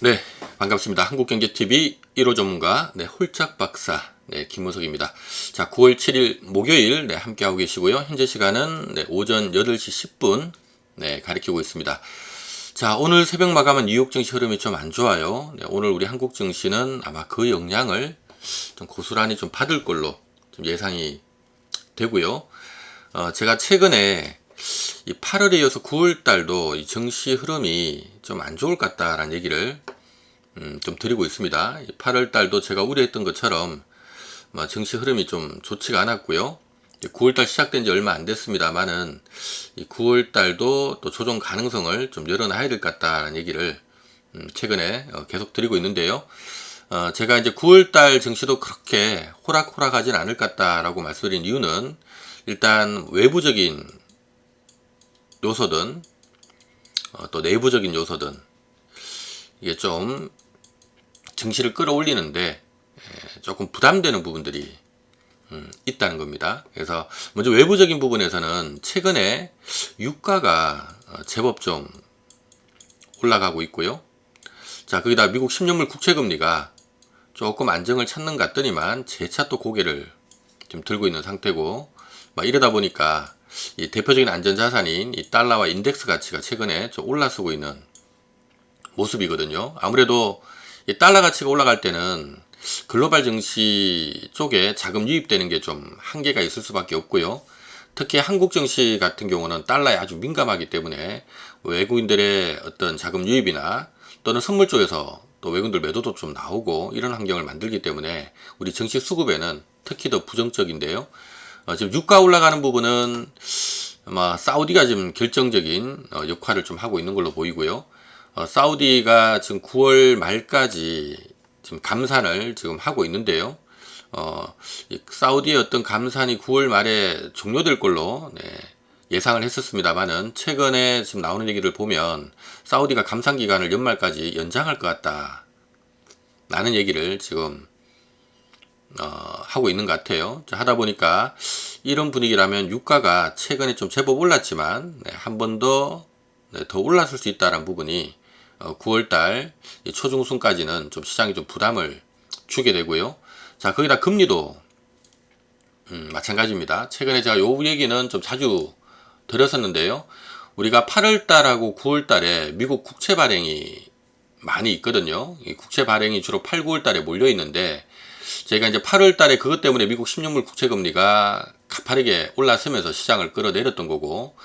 네, 반갑습니다. 한국경제TV 1호 전문가, 홀짝 박사, 김문석입니다. 자, 9월 7일 목요일, 함께하고 계시고요. 현재 시간은, 오전 8시 10분, 가리키고 있습니다. 자, 오늘 새벽 마감은 뉴욕 증시 흐름이 좀 안 좋아요. 오늘 우리 한국 증시는 아마 그 영향을 좀 고스란히 좀 받을 걸로 좀 예상이 되고요. 제가 최근에 이 8월에 이어서 9월 달도 이 증시 흐름이 좀 안 좋을 것 같다라는 얘기를 좀 드리고 있습니다. 8월 달도 제가 우려했던 것처럼 증시 흐름이 좀 좋지가 않았고요. 9월 달 시작된 지 얼마 안 됐습니다만은 이 9월 달도 또 조정 가능성을 좀 열어놔야 될 것 같다라는 얘기를 최근에 계속 드리고 있는데요. 제가 이제 9월 달 증시도 그렇게 호락호락하진 않을 것 같다라고 말씀드린 이유는 일단 외부적인 요소든 또 내부적인 요소든 이게 좀 증시를 끌어올리는데 조금 부담되는 부분들이 있다는 겁니다. 그래서 먼저 외부적인 부분에서는 최근에 유가가 제법 좀 올라가고 있고요. 자, 거기다 미국 10년물 국채금리가 조금 안정을 찾는 것 같더니만 재차 또 고개를 좀 들고 있는 상태고, 이러다 보니까 이 대표적인 안전자산인 이 달러와 인덱스 가치가 최근에 좀 올라서고 있는 모습이거든요. 아무래도 이 달러 가치가 올라갈 때는 글로벌 증시 쪽에 자금 유입되는 게 좀 한계가 있을 수밖에 없고요. 특히 한국 증시 같은 경우는 달러에 아주 민감하기 때문에 외국인들의 어떤 자금 유입이나 또는 선물 쪽에서 또 외국인들 매도도 좀 나오고 이런 환경을 만들기 때문에 우리 증시 수급에는 특히 더 부정적인데요. 지금 유가 올라가는 부분은 아마 사우디가 지금 결정적인 역할을 좀 하고 있는 걸로 보이고요. 사우디가 지금 9월 말까지 지금 감산을 지금 하고 있는데요. 이 사우디의 어떤 감산이 9월 말에 종료될 걸로 예상을 했었습니다만은 최근에 지금 나오는 얘기를 보면 사우디가 감산 기간을 연말까지 연장할 것 같다 라는 얘기를 지금 하고 있는 것 같아요. 자, 하다 보니까 이런 분위기라면 유가가 최근에 좀 제법 올랐지만 한 번 더 올랐을 수 있다는 부분이 9월달 초중순까지는 좀 시장이 좀 부담을 주게 되고요. 자, 거기다 금리도 마찬가지입니다. 최근에 제가 요 얘기는 좀 자주 드렸었는데요. 우리가 8월달하고 9월달에 미국 국채 발행이 많이 있거든요. 이 국채 발행이 주로 8, 9월달에 몰려 있는데 제가 이제 8월달에 그것 때문에 미국 10년물 국채 금리가 가파르게 올라서면서 시장을 끌어내렸던 거고,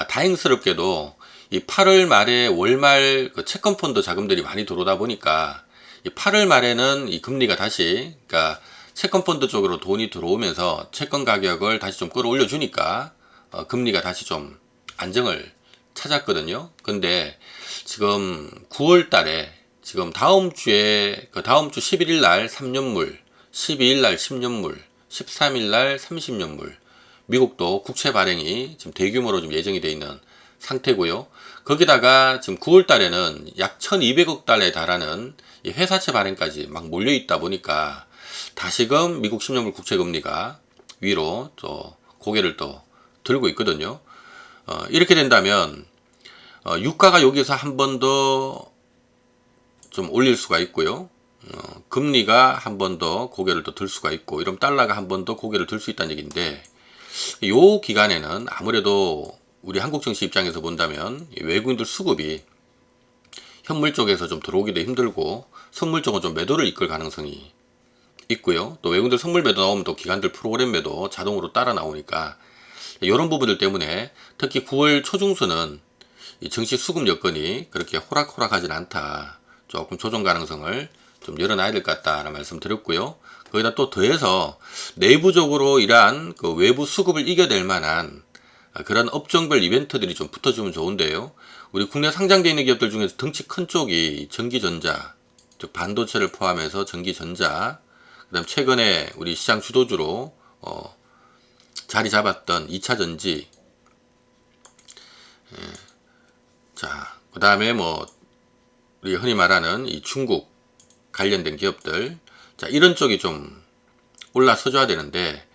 다행스럽게도 이 8월 말에 월말 그 채권 펀드 자금들이 많이 들어오다 보니까 이 8월 말에는 이 금리가 다시, 그러니까 채권 펀드 쪽으로 돈이 들어오면서 채권 가격을 다시 좀 끌어올려 주니까 금리가 다시 좀 안정을 찾았거든요. 근데 지금 9월 달에 지금 다음 주에 그 다음 주 11일 날 3년물, 12일 날 10년물, 13일 날 30년물 미국도 국채 발행이 지금 대규모로 좀 예정이 되어 있는 상태고요. 거기다가 지금 9월 달에는 약 1200억 달러에 달하는 이 회사채 발행까지 막 몰려 있다 보니까 다시금 미국 10년물 국채 금리가 위로 또 고개를 또 들고 있거든요. 이렇게 된다면 유가가 여기서 한 번 더 좀 올릴 수가 있고요. 금리가 한 번 더 고개를 또 들 수가 있고, 이러면 달러가 한 번 더 고개를 들 수 있다는 얘기인데, 요 기간에는 아무래도 우리 한국 증시 입장에서 본다면 외국인들 수급이 현물 쪽에서 좀 들어오기도 힘들고 선물 쪽은 좀 매도를 이끌 가능성이 있고요. 또 외국인들 선물 매도 나오면 또 기관들 프로그램 매도 자동으로 따라 나오니까 이런 부분들 때문에 특히 9월 초중순은 이 증시 수급 여건이 그렇게 호락호락하진 않다. 조금 조정 가능성을 좀 열어놔야 될 것 같다라는 말씀 드렸고요. 거기다 또 더해서 내부적으로 이러한 그 외부 수급을 이겨낼 만한 그런 업종별 이벤트들이 좀 붙어주면 좋은데요. 우리 국내 상장되어 있는 기업들 중에서 덩치 큰 쪽이 전기전자, 즉 반도체를 포함해서 전기전자, 그 다음 최근에 우리 시장 주도주로 자리 잡았던 2차전지, 자, 그 다음에 우리 흔히 말하는 이 중국 관련된 기업들, 자, 이런 쪽이 좀 올라서줘야 되는데,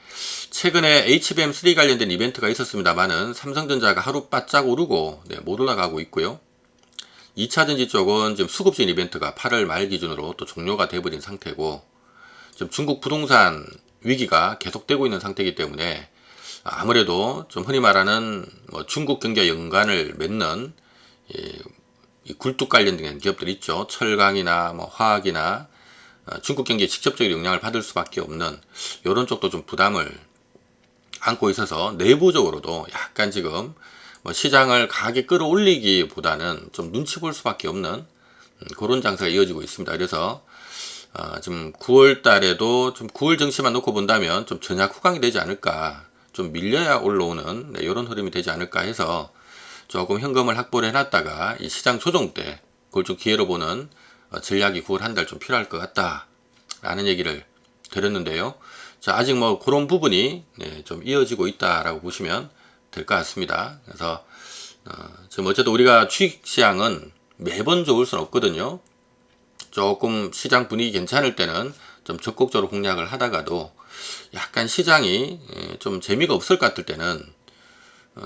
최근에 HBM3 관련된 이벤트가 있었습니다만은 삼성전자가 하루 바짝 오르고 못 올라가고 있고요. 2차전지 쪽은 지금 수급진 이벤트가 8월 말 기준으로 또 종료가 돼버린 상태고, 지금 중국 부동산 위기가 계속되고 있는 상태이기 때문에 아무래도 좀 흔히 말하는 뭐 중국 경기와 연관을 맺는 이 굴뚝 관련된 기업들 있죠. 철강이나 뭐 화학이나 중국 경기에 직접적인 영향을 받을 수밖에 없는 이런 쪽도 좀 부담을 안고 있어서 내부적으로도 약간 지금 뭐 시장을 강하게 끌어올리기보다는 좀 눈치 볼 수밖에 없는 그런 장세가 이어지고 있습니다. 그래서 지금 9월 달에도 좀 9월 증시만 놓고 본다면 좀 전약 후강이 되지 않을까, 좀 밀려야 올라오는 이런 흐름이 되지 않을까 해서 조금 현금을 확보를 해놨다가 이 시장 조정 때 그걸 좀 기회로 보는 전략이 9월 한 달 좀 필요할 것 같다라는 얘기를 드렸는데요. 자, 아직 뭐 그런 부분이 좀 이어지고 있다라고 보시면 될 것 같습니다. 그래서 지금 어쨌든 우리가 주식시장은 매번 좋을 수는 없거든요. 조금 시장 분위기 괜찮을 때는 좀 적극적으로 공략을 하다가도 약간 시장이 좀 재미가 없을 것 같을 때는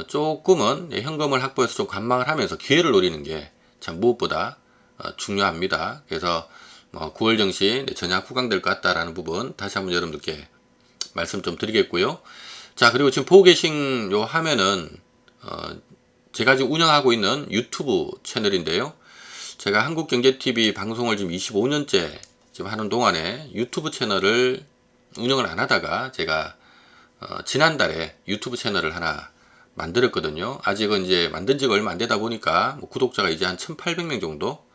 조금은 현금을 확보해서 좀 관망을 하면서 기회를 노리는 게 참 무엇보다 중요합니다. 그래서 9월 증시 전약 후강될 것 같다라는 부분 다시 한번 여러분들께 말씀 좀 드리겠고요. 자, 그리고 지금 보고 계신 요 화면은 제가 지금 운영하고 있는 유튜브 채널인데요. 제가 한국경제TV 방송을 지금 25년째 지금 하는 동안에 유튜브 채널을 운영을 안 하다가 제가 지난달에 유튜브 채널을 하나 만들었거든요. 아직은 이제 만든 지가 얼마 안 되다 보니까 뭐 구독자가 이제 한 1,800명 정도,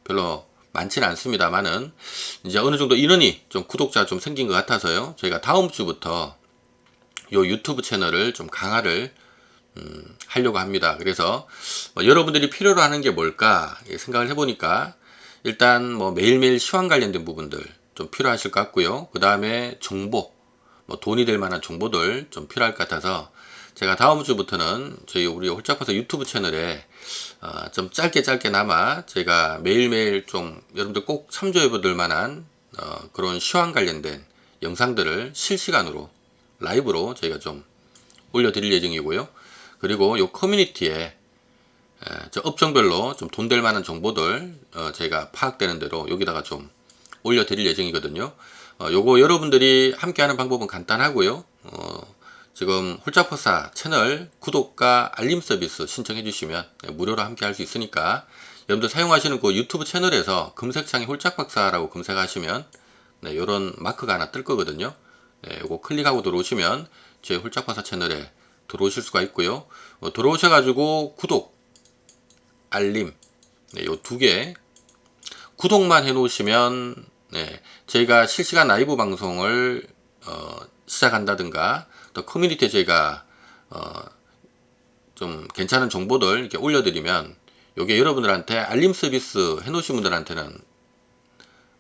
별로 많지는 않습니다만은 이제 어느 정도 인원이 좀 구독자가 좀 생긴 것 같아서요. 저희가 다음 주부터 요 유튜브 채널을 좀 강화를 하려고 합니다. 그래서 여러분들이 필요로 하는 게 뭘까 생각을 해보니까 일단 뭐 매일매일 시황 관련된 부분들 좀 필요하실 것 같고요. 그 다음에 정보, 뭐 돈이 될 만한 정보들 좀 필요할 것 같아서 제가 다음 주부터는 저희 우리 홀짝파서 유튜브 채널에 좀 짧게나마 제가 매일매일 좀 여러분들 꼭 참조해 보실 만한 그런 시황 관련된 영상들을 실시간으로 라이브로 저희가 좀 올려드릴 예정이고요. 그리고 요 커뮤니티에 저 업종별로 좀 돈 될 만한 정보들 제가 파악되는 대로 여기다가 좀 올려드릴 예정이거든요. 요거 여러분들이 함께하는 방법은 간단하고요. 지금 홀짝퍼사 채널 구독과 알림 서비스 신청해 주시면 무료로 함께 할 수 있으니까 여러분들 사용하시는 그 유튜브 채널에서 검색창에 홀짝박사라고 검색하시면 요런 마크가 하나 뜰 거거든요. 요거 클릭하고 들어오시면 제 홀짝박사 채널에 들어오실 수가 있고요. 들어오셔가지고 구독, 알림 요 두 개 구독만 해 놓으시면 저희가 실시간 라이브 방송을 시작한다든가 또 커뮤니티에 저희가 좀 괜찮은 정보들 이렇게 올려드리면 요게 여러분들한테 알림 서비스 해 놓으신 분들한테는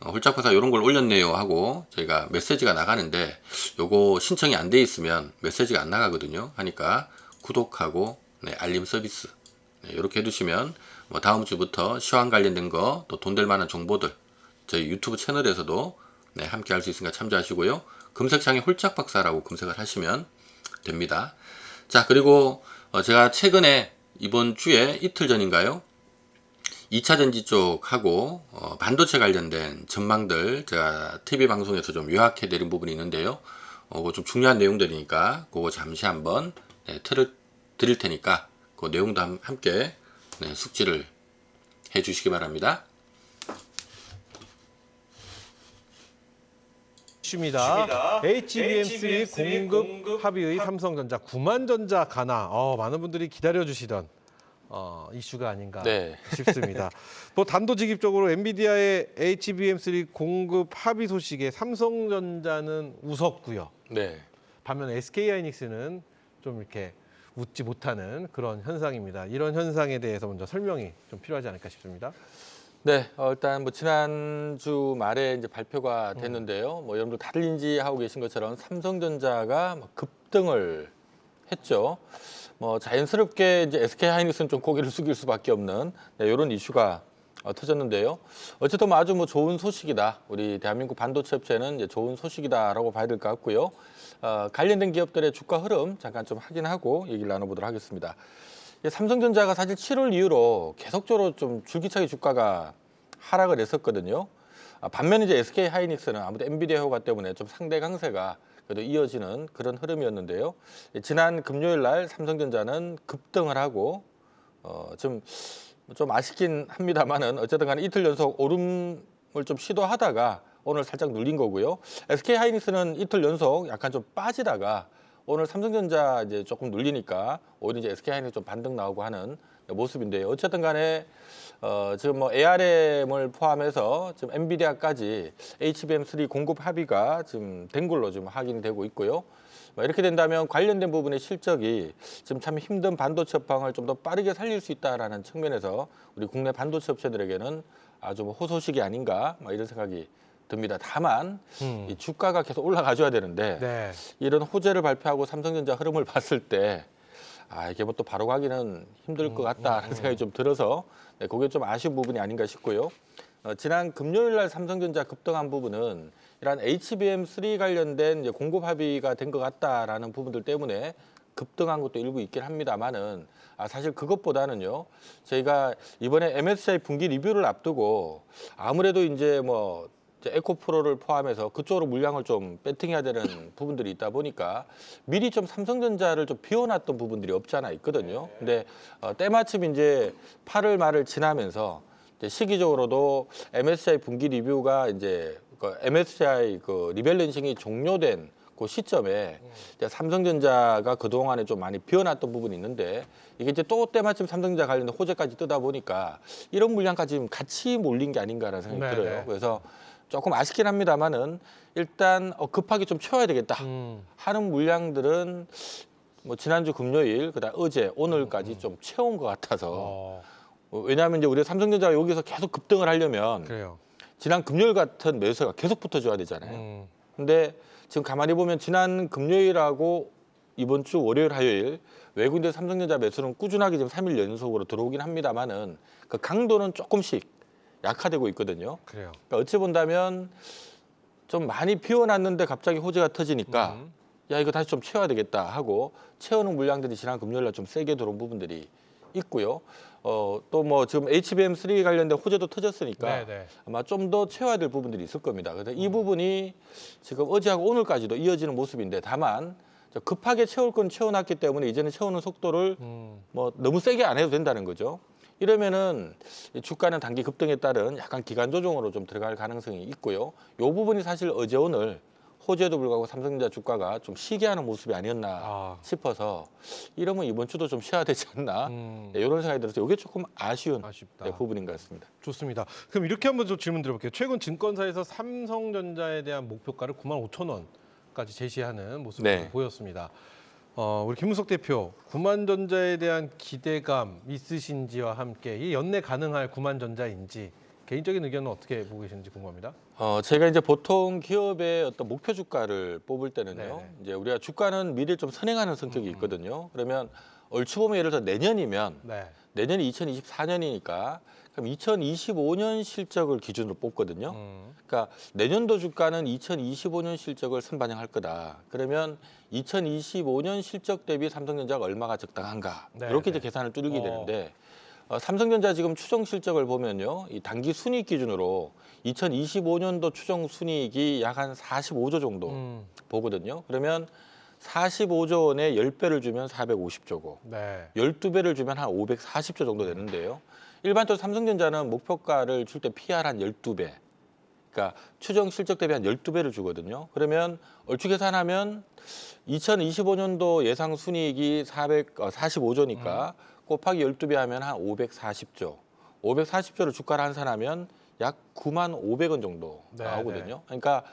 홀짝파사 요런 걸 올렸네요 하고 저희가 메시지가 나가는데 요거 신청이 안 돼 있으면 메시지가 안 나가거든요. 하니까 구독하고 알림 서비스 이렇게 해두시면 뭐 다음 주부터 시황 관련된 거 또 돈 될 만한 정보들 저희 유튜브 채널에서도 함께 할 수 있으니까 참조하시고요. 검색창에 홀짝박사라고 검색을 하시면 됩니다. 자, 그리고 제가 최근에 이번 주에 이틀 전인가요? 2차전지 쪽하고 반도체 관련된 전망들 제가 TV 방송에서 좀 요약해 드린 부분이 있는데요. 그거 좀 중요한 내용들이니까 그거 잠시 한번 드릴 테니까 그 내용도 함께 숙지를 해 주시기 바랍니다. 이슈입니다. HBM3 공급 합의의 삼성전자 9만전자 가나. 많은 분들이 기다려주시던 이슈가 아닌가 싶습니다. 뭐 단도직입적으로 엔비디아의 HBM3 공급 합의 소식에 삼성전자는 웃었고요. 반면 SK하이닉스는 좀 이렇게 웃지 못하는 그런 현상입니다. 이런 현상에 대해서 먼저 설명이 좀 필요하지 않을까 싶습니다. 일단 뭐 지난주 말에 이제 발표가 됐는데요. 뭐 여러분들 다들 인지하고 계신 것처럼 삼성전자가 급등을 했죠. 뭐 자연스럽게 이제 SK하이닉스는 좀 고개를 숙일 수밖에 없는 이런 이슈가 터졌는데요. 어쨌든 뭐 아주 뭐 좋은 소식이다. 우리 대한민국 반도체 업체는 이제 좋은 소식이다라고 봐야 될 것 같고요. 관련된 기업들의 주가 흐름 잠깐 좀 확인하고 얘기를 나눠보도록 하겠습니다. 삼성전자가 사실 7월 이후로 계속적으로 좀 줄기차게 주가가 하락을 했었거든요. 반면에 이제 SK 하이닉스는 아무래도 엔비디아 효과 때문에 좀 상대 강세가 그래도 이어지는 그런 흐름이었는데요. 지난 금요일 날 삼성전자는 급등을 하고 좀 아쉽긴 합니다만은 어쨌든 간에 이틀 연속 오름을 좀 시도하다가 오늘 살짝 눌린 거고요. SK 하이닉스는 이틀 연속 약간 좀 빠지다가 오늘 삼성전자 이제 조금 눌리니까 오히려 이제 SK 하이닉스 좀 반등 나오고 하는 모습인데요. 어쨌든 간에 지금 뭐 ARM을 포함해서 지금 엔비디아까지 HBM3 공급 합의가 지금 된 걸로 지금 확인이 되고 있고요. 이렇게 된다면 관련된 부분의 실적이 지금 참 힘든 반도체 업황을 좀 더 빠르게 살릴 수 있다라는 측면에서 우리 국내 반도체 업체들에게는 아주 뭐 호소식이 아닌가 이런 생각이 듭니다. 다만 이 주가가 계속 올라가줘야 되는데 네. 이런 호재를 발표하고 삼성전자 흐름을 봤을 때 이게 뭐 또 바로 가기는 힘들 것 같다라는 생각이 좀 들어서 그게 좀 아쉬운 부분이 아닌가 싶고요. 지난 금요일 날 삼성전자 급등한 부분은 이러한 HBM3 관련된 이제 공급 합의가 된 것 같다라는 부분들 때문에 급등한 것도 일부 있긴 합니다만은 사실 그것보다는요. 저희가 이번에 MSCI 분기 리뷰를 앞두고 아무래도 이제 뭐 에코프로를 포함해서 그쪽으로 물량을 좀 배팅해야 되는 부분들이 있다 보니까 미리 좀 삼성전자를 좀 비워놨던 부분들이 없지 않아 있거든요. 근데 때마침 이제 8월 말을 지나면서 이제 시기적으로도 MSCI 분기 리뷰가 이제 MSCI 그 리밸런싱이 종료된 그 시점에 이제 삼성전자가 그동안에 좀 많이 비워놨던 부분이 있는데 이게 이제 또 때마침 삼성전자 관련된 호재까지 뜨다 보니까 이런 물량까지 지금 같이 몰린 게 아닌가라는 생각이 네네. 들어요. 그래서 조금 아쉽긴 합니다만은 일단 급하게 좀 채워야 되겠다 하는 물량들은 뭐 지난주 금요일 그다음 어제 오늘까지 좀 채운 것 같아서 왜냐하면 이제 우리 삼성전자가 여기서 계속 급등을 하려면 그래요. 지난 금요일 같은 매수가 계속 붙어줘야 되잖아요. 근데 지금 가만히 보면 지난 금요일하고 이번 주 월요일, 화요일 외국인들 삼성전자 매수는 꾸준하게 지금 3일 연속으로 들어오긴 합니다만은 그 강도는 조금씩 약화되고 있거든요. 그래요. 그러니까 어찌 본다면 좀 많이 비워놨는데 갑자기 호재가 터지니까 야 이거 다시 좀 채워야 되겠다 하고 채우는 물량들이 지난 금요일 날 좀 세게 들어온 부분들이 있고요. 또 뭐 지금 HBM3 관련된 호재도 터졌으니까 네네. 아마 좀 더 채워야 될 부분들이 있을 겁니다. 그래서 이 부분이 지금 어제하고 오늘까지도 이어지는 모습인데 다만 급하게 채울 건 채워놨기 때문에 이제는 채우는 속도를 뭐 너무 세게 안 해도 된다는 거죠. 이러면은 이 주가는 단기 급등에 따른 약간 기간 조정으로 좀 들어갈 가능성이 있고요. 이 부분이 사실 어제 오늘 호재에도 불구하고 삼성전자 주가가 좀 쉬게 하는 모습이 아니었나 싶어서 이러면 이번 주도 좀 쉬어야 되지 않나 이런 생각이 들어서 이게 조금 아쉽다. 부분인 것 같습니다. 좋습니다. 그럼 이렇게 한번 좀 질문 드려볼게요. 최근 증권사에서 삼성전자에 대한 목표가를 95,000원까지 제시하는 모습을 보였습니다. 우리 김문석 대표, 구만전자에 대한 기대감 있으신지와 함께 이 연내 가능할 구만전자인지 개인적인 의견은 어떻게 보고 계시는지 궁금합니다. 제가 이제 보통 기업의 어떤 목표 주가를 뽑을 때는요. 이제 우리가 주가는 미래를 좀 선행하는 성격이 있거든요. 그러면 얼추 보면 예를 들어 내년이면 내년이 2024년이니까 그럼 2025년 실적을 기준으로 뽑거든요. 그러니까 내년도 주가는 2025년 실적을 선반영할 거다. 그러면 2025년 실적 대비 삼성전자가 얼마가 적당한가 이렇게 이제 계산을 뚫게 되는데 삼성전자 지금 추정 실적을 보면요, 이 단기 순이익 기준으로 2025년도 추정 순이익이 약 한 45조 정도 보거든요. 그러면 45조 원에 10배를 주면 450조고 12배를 주면 한 540조 정도 되는데요. 일반적으로 삼성전자는 목표가를 줄 때 PR 한 12배, 그러니까 추정 실적 대비 한 12배를 주거든요. 그러면 얼추 계산하면 2025년도 예상 순이익이 45조니까 곱하기 12배 하면 한 540조. 540조를 주가를 환산하면 약 95,500원 정도 나오거든요. 그러니까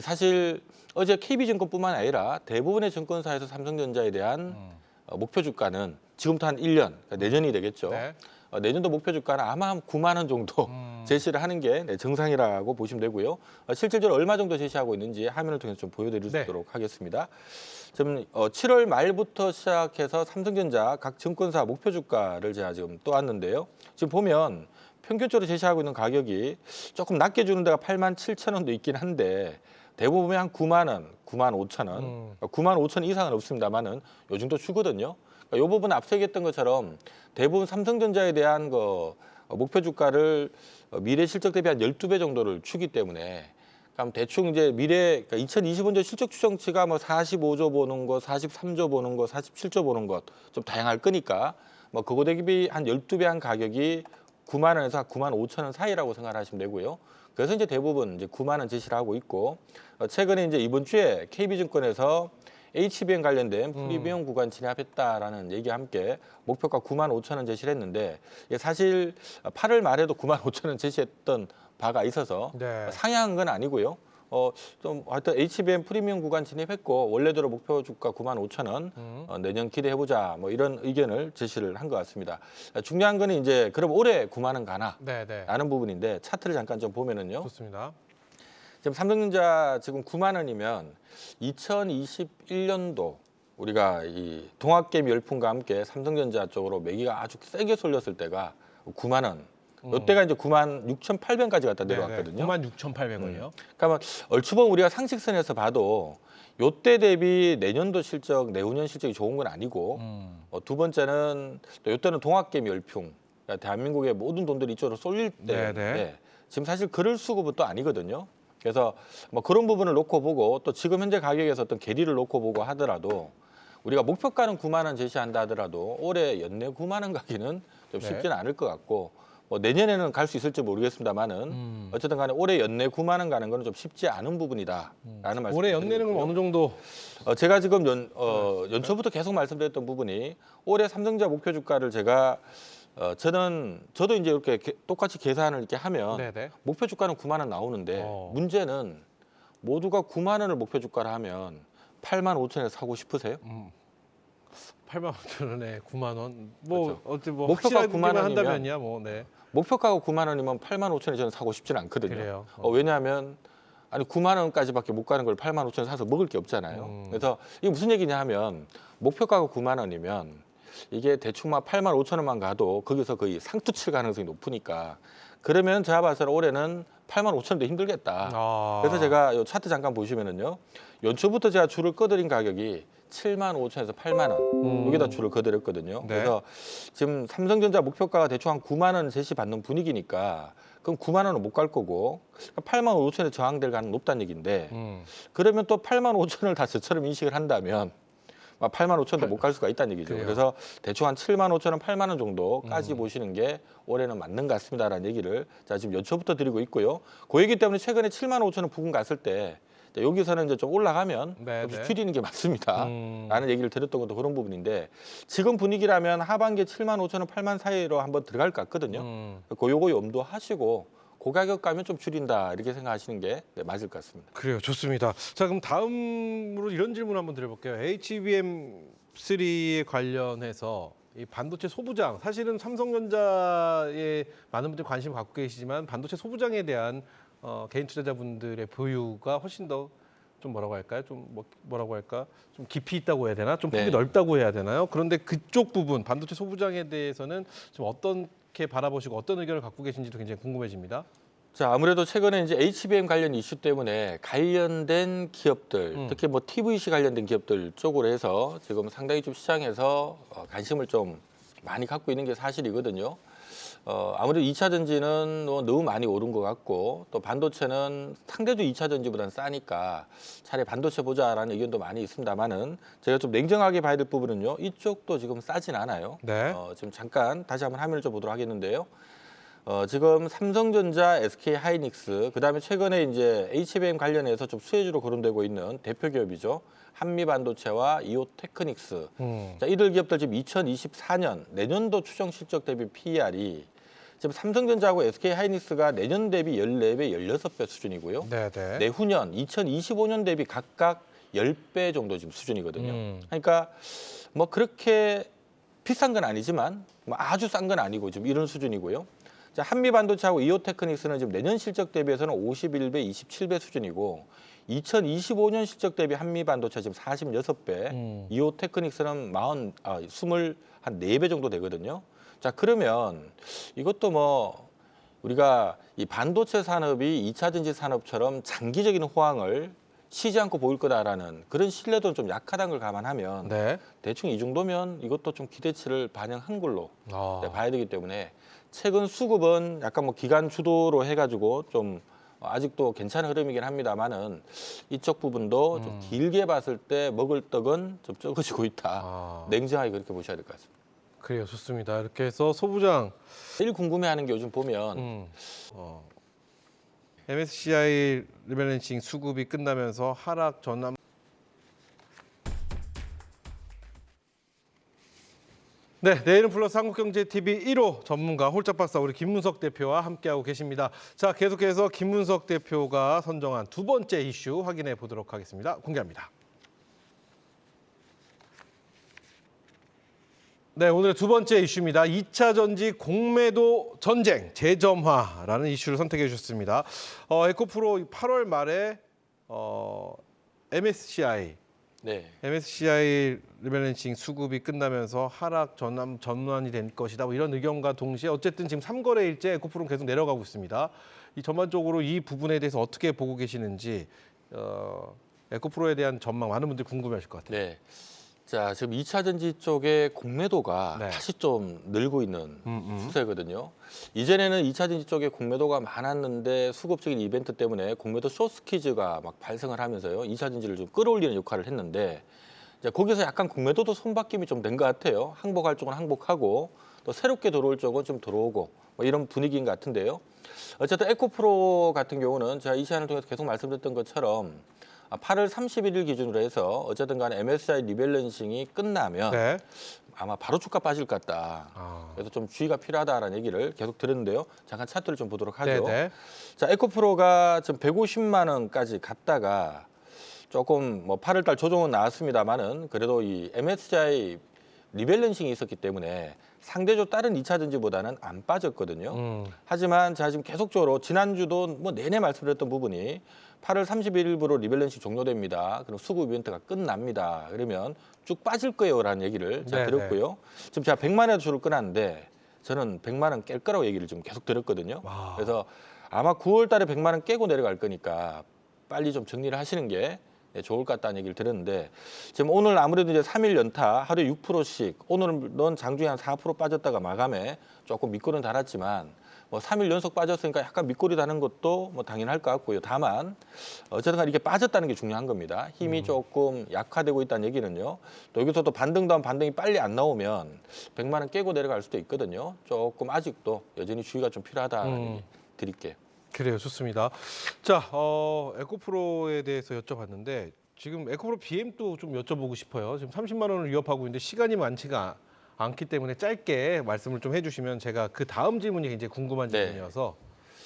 사실 어제 KB증권뿐만 아니라 대부분의 증권사에서 삼성전자에 대한 목표 주가는 지금부터 한 1년, 그러니까 내년이 되겠죠. 내년도 목표 주가는 아마 한 9만 원 정도 제시를 하는 게 정상이라고 보시면 되고요. 실질적으로 얼마 정도 제시하고 있는지 화면을 통해서 좀 보여드릴 수 있도록 하겠습니다. 지금 7월 말부터 시작해서 삼성전자 각 증권사 목표 주가를 제가 지금 떠왔는데요. 지금 보면 평균적으로 제시하고 있는 가격이 조금 낮게 주는 데가 87,000원도 있긴 한데 대부분 한 9만 원, 95,000원, 95,000원 이상은 없습니다만은 요 정도 주거든요. 이 부분 앞서 얘기했던 것처럼 대부분 삼성전자에 대한 목표 주가를 미래 실적 대비 한 12배 정도를 주기 때문에 그럼 대충 이제 그러니까 2025년 실적 추정치가 뭐 45조 보는 거, 43조 보는 거, 47조 보는 것 좀 다양할 거니까 뭐 그거 대비 한 12배 한 가격이 9만 원에서 9만 5천 원 사이라고 생각하시면 되고요. 그래서 이제 대부분 이제 9만 원 제시를 하고 있고 최근에 이제 이번 주에 KB증권에서 HBM 관련된 프리미엄 구간 진입했다라는 얘기와 함께 목표가 9만 5천 원 제시를 했는데 이게 사실 8월 말에도 9만 5천 원 제시했던 바가 있어서 네. 상향한 건 아니고요. 좀 하여튼 HBM 프리미엄 구간 진입했고 원래대로 목표 주가 9만 5천 원 내년 기대해보자 뭐 이런 의견을 제시를 한 것 같습니다. 중요한 거는 이제 그럼 올해 9만 원 가나? 네, 네. 라는 부분인데 차트를 잠깐 좀 보면은요. 좋습니다. 지금 삼성전자 지금 9만 원이면 2021년도 우리가 이 동학개미 열풍과 함께 삼성전자 쪽으로 매기가 아주 세게 쏠렸을 때가 9만 원. 이때가 이제 9만 6,800원까지 갔다 내려왔거든요. 9만 6,800원이요. 그러니까 얼추 보면 우리가 상식선에서 봐도 요때 대비 내년도 실적, 내후년 실적이 좋은 건 아니고 두 번째는 또 요때는 동학개미 열풍. 그러니까 대한민국의 모든 돈들이 이쪽으로 쏠릴 때인데 지금 사실 그럴 수급은 또 아니거든요. 그래서 뭐 그런 부분을 놓고 보고 또 지금 현재 가격에서 어떤 괴리를 놓고 보고 하더라도 우리가 목표가는 9만 원 제시한다 하더라도 올해 연내 9만 원 가기는 좀 쉽지는 않을 것 같고 뭐 내년에는 갈 수 있을지 모르겠습니다만은 어쨌든 간에 올해 연내 9만 원 가는 거는 좀 쉽지 않은 부분이다라는 말씀. 올해 연내는 그럼 어느 정도? 제가 지금 연초부터 계속 말씀드렸던 부분이 올해 삼성전자 목표 주가를 제가 저도 이제 이렇게 똑같이 계산을 이렇게 하면 네네. 목표 주가는 9만 원 나오는데 문제는 모두가 9만 원을 목표 주가를 하면 8만 5천에 사고 싶으세요? 8만 5천 원에 9만 원. 뭐 그렇죠. 어찌 뭐 목표가 확실하게 9만 원이면 한다면야 뭐 네. 목표가가 9만 원이면 8만 5천에 저는 사고 싶지는 않거든요. 그래요. 왜냐하면 아니 9만 원까지밖에 못 가는 걸 8만 5천에 사서 먹을 게 없잖아요. 그래서 이게 무슨 얘기냐 하면 목표가가 9만 원이면 이게 대충 막 8만 5천 원만 가도 거기서 거의 상투 칠 가능성이 높으니까 그러면 제가 봐서는 올해는 8만 5천 원도 힘들겠다. 그래서 제가 이 차트 잠깐 보시면은요. 연초부터 제가 줄을 꺼드린 가격이 7만 5천에서 8만 원 여기다 줄을 거드렸거든요. 네. 그래서 지금 삼성전자 목표가가 대충 한 9만 원 제시받는 분위기니까 그럼 9만 원은 못 갈 거고 8만 5천에 저항될 가능성이 높다는 얘기인데 그러면 또 8만 5천을 다 저처럼 인식을 한다면 8만 5천도 못 갈 수가 있다는 얘기죠. 그래요. 그래서 대충 한 7만 5천 원, 8만 원 정도까지 보시는 게 올해는 맞는 것 같습니다라는 얘기를 자 지금 연초부터 드리고 있고요. 그 얘기 때문에 최근에 7만 5천 원 부근 갔을 때 여기서는 이제 좀 올라가면 좀 줄이는 게 맞습니다. 라는 얘기를 드렸던 것도 그런 부분인데 지금 분위기라면 하반기에 7만 5천 원, 8만 사이로 한번 들어갈 것 같거든요. 요거 염두하시고 그 가격 가면 좀 줄인다 이렇게 생각하시는 게 맞을 것 같습니다. 그래요. 좋습니다. 자, 그럼 다음으로 이런 질문 한번 드려볼게요. HBM3에 관련해서 이 반도체 소부장, 사실은 삼성전자에 많은 분들이 관심을 갖고 계시지만 반도체 소부장에 대한 개인 투자자분들의 보유가 훨씬 더 좀 뭐라고 할까요? 좀 뭐라고 할까? 좀 깊이 있다고 해야 되나? 좀 폭이 넓다고 해야 되나요? 그런데 그쪽 부분 반도체 소부장에 대해서는 좀 어떻게 바라보시고 어떤 의견을 갖고 계신지도 굉장히 궁금해집니다. 자, 아무래도 최근에 이제 HBM 관련 이슈 때문에 관련된 기업들, 특히 뭐 TVC 관련된 기업들 쪽으로 해서 지금 상당히 좀 시장에서 관심을 좀 많이 갖고 있는 게 사실이거든요. 아무래도 2차 전지는 너무 많이 오른 것 같고 또 반도체는 상대도 2차 전지보다는 싸니까 차라리 반도체 보자라는 의견도 많이 있습니다만은 제가 좀 냉정하게 봐야 될 부분은요. 이쪽도 지금 싸진 않아요. 네. 지금 잠깐 다시 한번 화면을 좀 보도록 하겠는데요. 지금 삼성전자, SK하이닉스, 그다음에 최근에 이제 HBM 관련해서 좀 수혜주로 거론되고 있는 대표 기업이죠. 한미반도체와 이오테크닉스. 자, 이들 기업들 지금 2024년 내년도 추정 실적 대비 PER이 지금 삼성전자하고 SK하이닉스가 내년 대비 14배, 16배 수준이고요. 네네. 내후년 2025년 대비 각각 10배 정도 지금 수준이거든요. 그러니까 뭐 그렇게 비싼 건 아니지만 뭐 아주 싼 건 아니고 지금 이런 수준이고요. 자, 한미반도체하고 이오테크닉스는 지금 내년 실적 대비해서는 51배, 27배 수준이고 2025년 실적 대비 한미반도체 지금 46배, 이오테크닉스는 24배 정도 되거든요. 자, 그러면 이것도 뭐 우리가 이 반도체 산업이 2차 전지 산업처럼 장기적인 호황을 쉬지 않고 보일 거다라는 그런 신뢰도는 좀 약하다는 걸 감안하면 네. 대충 이 정도면 이것도 좀 기대치를 반영한 걸로 아. 봐야 되기 때문에 최근 수급은 약간 뭐 기간 주도로 해가지고 좀 아직도 괜찮은 흐름이긴 합니다만은 이쪽 부분도 좀 길게 봤을 때 먹을 떡은 좀 적어지고 있다. 아. 냉정하게 그렇게 보셔야 될 것 같습니다. 그래요, 좋습니다. 이렇게 해서 소부장 제일 궁금해하는 게 요즘 보면 MSCI 리밸런싱 수급이 끝나면서 하락 전환. 네, 내일은 플러스 한국경제TV 1호 전문가 홀짝 박사 우리 김문석 대표와 함께하고 계십니다. 자, 계속해서 김문석 대표가 선정한 두 번째 이슈 확인해 보도록 하겠습니다. 공개합니다. 네, 오늘의 두 번째 이슈입니다. 2차 전지 공매도 전쟁 재점화라는 이슈를 선택해 주셨습니다. 에코프로 8월 말에 MSCI 리밸런싱 수급이 끝나면서 하락 전환이 된 것이다. 뭐 이런 의견과 동시에 어쨌든 지금 3거래일째 에코프로는 계속 내려가고 있습니다. 이 전반적으로 이 부분에 대해서 어떻게 보고 계시는지 에코프로에 대한 전망 많은 분들이 궁금해하실 것 같아요. 네. 자, 지금 2차 전지 쪽의 공매도가 네. 다시 좀 늘고 있는 추세거든요. 이전에는 2차 전지 쪽에 공매도가 많았는데 수급적인 이벤트 때문에 공매도 숏스퀴즈가 막 발생을 하면서요. 2차 전지를 좀 끌어올리는 역할을 했는데 이제 거기서 약간 공매도도 손바뀜이 좀 된 것 같아요. 항복할 쪽은 항복하고 또 새롭게 들어올 쪽은 좀 들어오고 뭐 이런 분위기인 것 같은데요. 어쨌든 에코프로 같은 경우는 제가 이 시간을 통해서 계속 말씀드렸던 것처럼 8월 31일 기준으로 해서 어쨌든 간에 MSCI 리밸런싱이 끝나면 네. 아마 바로 주가 빠질 것 같다. 그래서 좀 주의가 필요하다라는 얘기를 계속 들었는데요. 잠깐 차트를 좀 보도록 하죠. 네네. 자, 에코프로가 지금 150만 원까지 갔다가 조금 뭐 8월 달 조정은 나왔습니다만은 그래도 이 MSCI 리밸런싱이 있었기 때문에 상대적으로 다른 2차 전지보다는 안 빠졌거든요. 하지만 제가 지금 계속적으로 지난주도 뭐 내내 말씀드렸던 부분이 8월 31일부로 리밸런싱 종료됩니다. 그럼 수급 이벤트가 끝납니다. 그러면 쭉 빠질 거예요라는 얘기를 제가 네네. 드렸고요. 지금 제가 100만 원 줄을 끊었는데 저는 100만 원 깰 거라고 얘기를 좀 계속 드렸거든요. 와. 그래서 아마 9월 달에 100만 원 깨고 내려갈 거니까 빨리 좀 정리를 하시는 게 좋을 것 같다는 얘기를 들었는데 지금 오늘 아무래도 이제 3일 연타 하루에 6%씩 오늘은 장중에 한 4% 빠졌다가 마감에 조금 밑거리는 달았지만 뭐 3일 연속 빠졌으니까 약간 밑거리 다는 것도 뭐 당연할 것 같고요. 다만 어쨌든 이렇게 빠졌다는 게 중요한 겁니다. 힘이 조금 약화되고 있다는 얘기는요. 또 여기서 또 반등 다음 반등이 빨리 안 나오면 100만 원 깨고 내려갈 수도 있거든요. 조금 아직도 여전히 주의가 좀 필요하다는 얘기 드릴게요. 그래요, 좋습니다. 자, 에코프로에 대해서 여쭤봤는데 지금 에코프로 BM도 좀 여쭤보고 싶어요. 지금 30만 원을 위협하고 있는데 시간이 많지가 않기 때문에 짧게 말씀을 좀 해주시면 제가 그 다음 질문이 굉장히 궁금한 네. 질문이어서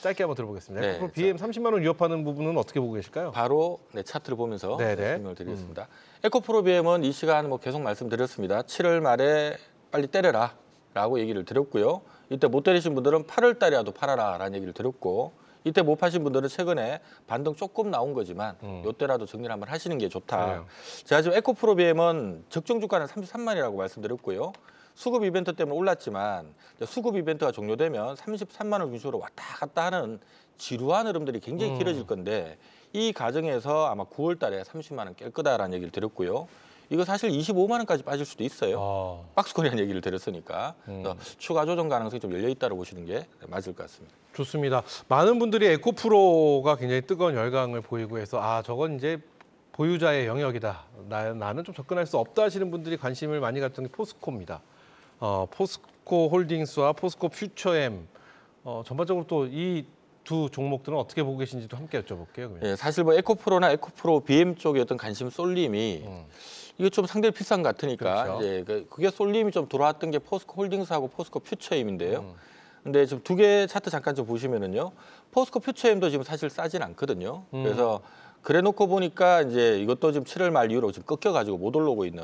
짧게 한번 들어보겠습니다. 네, 에코프로 BM 30만 원 위협하는 부분은 어떻게 보고 계실까요? 바로 차트를 보면서 네네. 설명을 드리겠습니다. 에코프로 BM은 이 시간 뭐 계속 말씀드렸습니다. 7월 말에 빨리 때려라 라고 얘기를 드렸고요. 이때 못 때리신 분들은 8월 달이라도 팔아라 라는 얘기를 드렸고 이때 못 파신 분들은 최근에 반등 조금 나온 거지만 이때라도 정리를 한번 하시는 게 좋다. 그래요. 제가 지금 에코프로 BM은 적정 주가는 33만이라고 말씀드렸고요. 수급 이벤트 때문에 올랐지만 수급 이벤트가 종료되면 33만 원 기준으로 왔다 갔다 하는 지루한 흐름들이 굉장히 길어질 건데 이 과정에서 아마 9월 달에 30만 원 깰 거다라는 얘기를 드렸고요. 이거 사실 25만 원까지 빠질 수도 있어요. 박스권이라는 얘기를 드렸으니까 그래서 추가 조정 가능성이 좀 열려 있다고 보시는 게 맞을 것 같습니다. 좋습니다. 많은 분들이 에코프로가 굉장히 뜨거운 열광을 보이고 해서 저건 이제 보유자의 영역이다. 나는 좀 접근할 수 없다 하시는 분들이 관심을 많이 갖던 게 포스코입니다. 포스코 홀딩스와 포스코 퓨처엠 전반적으로 또 이 두 종목들은 어떻게 보고 계신지도 함께 여쭤볼게요. 예, 사실 뭐 에코프로나 에코프로 BM 쪽의 어떤 관심 쏠림이 이게 좀 상당히 비싼 것 같으니까 그렇죠. 이제 그게 쏠림이 좀 들어왔던 게 포스코 홀딩스하고 포스코 퓨처엠인데요. 근데 지금 두 개 차트 잠깐 좀 보시면은요, 포스코 퓨처엠도 지금 사실 싸진 않거든요. 그래서 그래놓고 보니까 이제 이것도 지금 7월 말 이후로 지금 꺾여가지고 못 올라오고 있는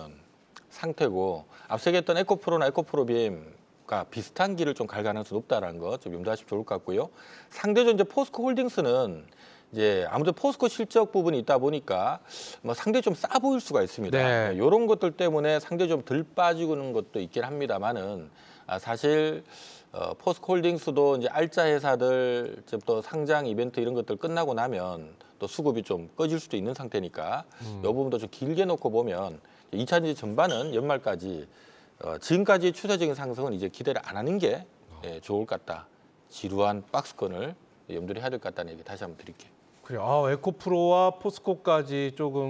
상태고 앞서 얘기했던 에코프로나 에코프로 BM가 비슷한 길을 좀 갈 가능성이 높다라는 거 좀 염두하시면 좋을 것 같고요. 상대적으로 이제 포스코 홀딩스는 이제 아무래도 포스코 실적 부분이 있다 보니까 뭐 상당히 좀 싸 보일 수가 있습니다. 네. 이런 것들 때문에 상당히 좀 덜 빠지는 것도 있긴 합니다만은 사실 포스코홀딩스도 이제 알짜 회사들 이제 또 상장 이벤트 이런 것들 끝나고 나면 또 수급이 좀 꺼질 수도 있는 상태니까 이 부분도 좀 길게 놓고 보면 2차전지 전반은 연말까지 지금까지 추세적인 상승은 이제 기대를 안 하는 게 좋을 것 같다. 지루한 박스권을 염두를 해야 될 것 같다는 얘기 다시 한번 드릴게요. 그래요. 에코프로와 포스코까지 조금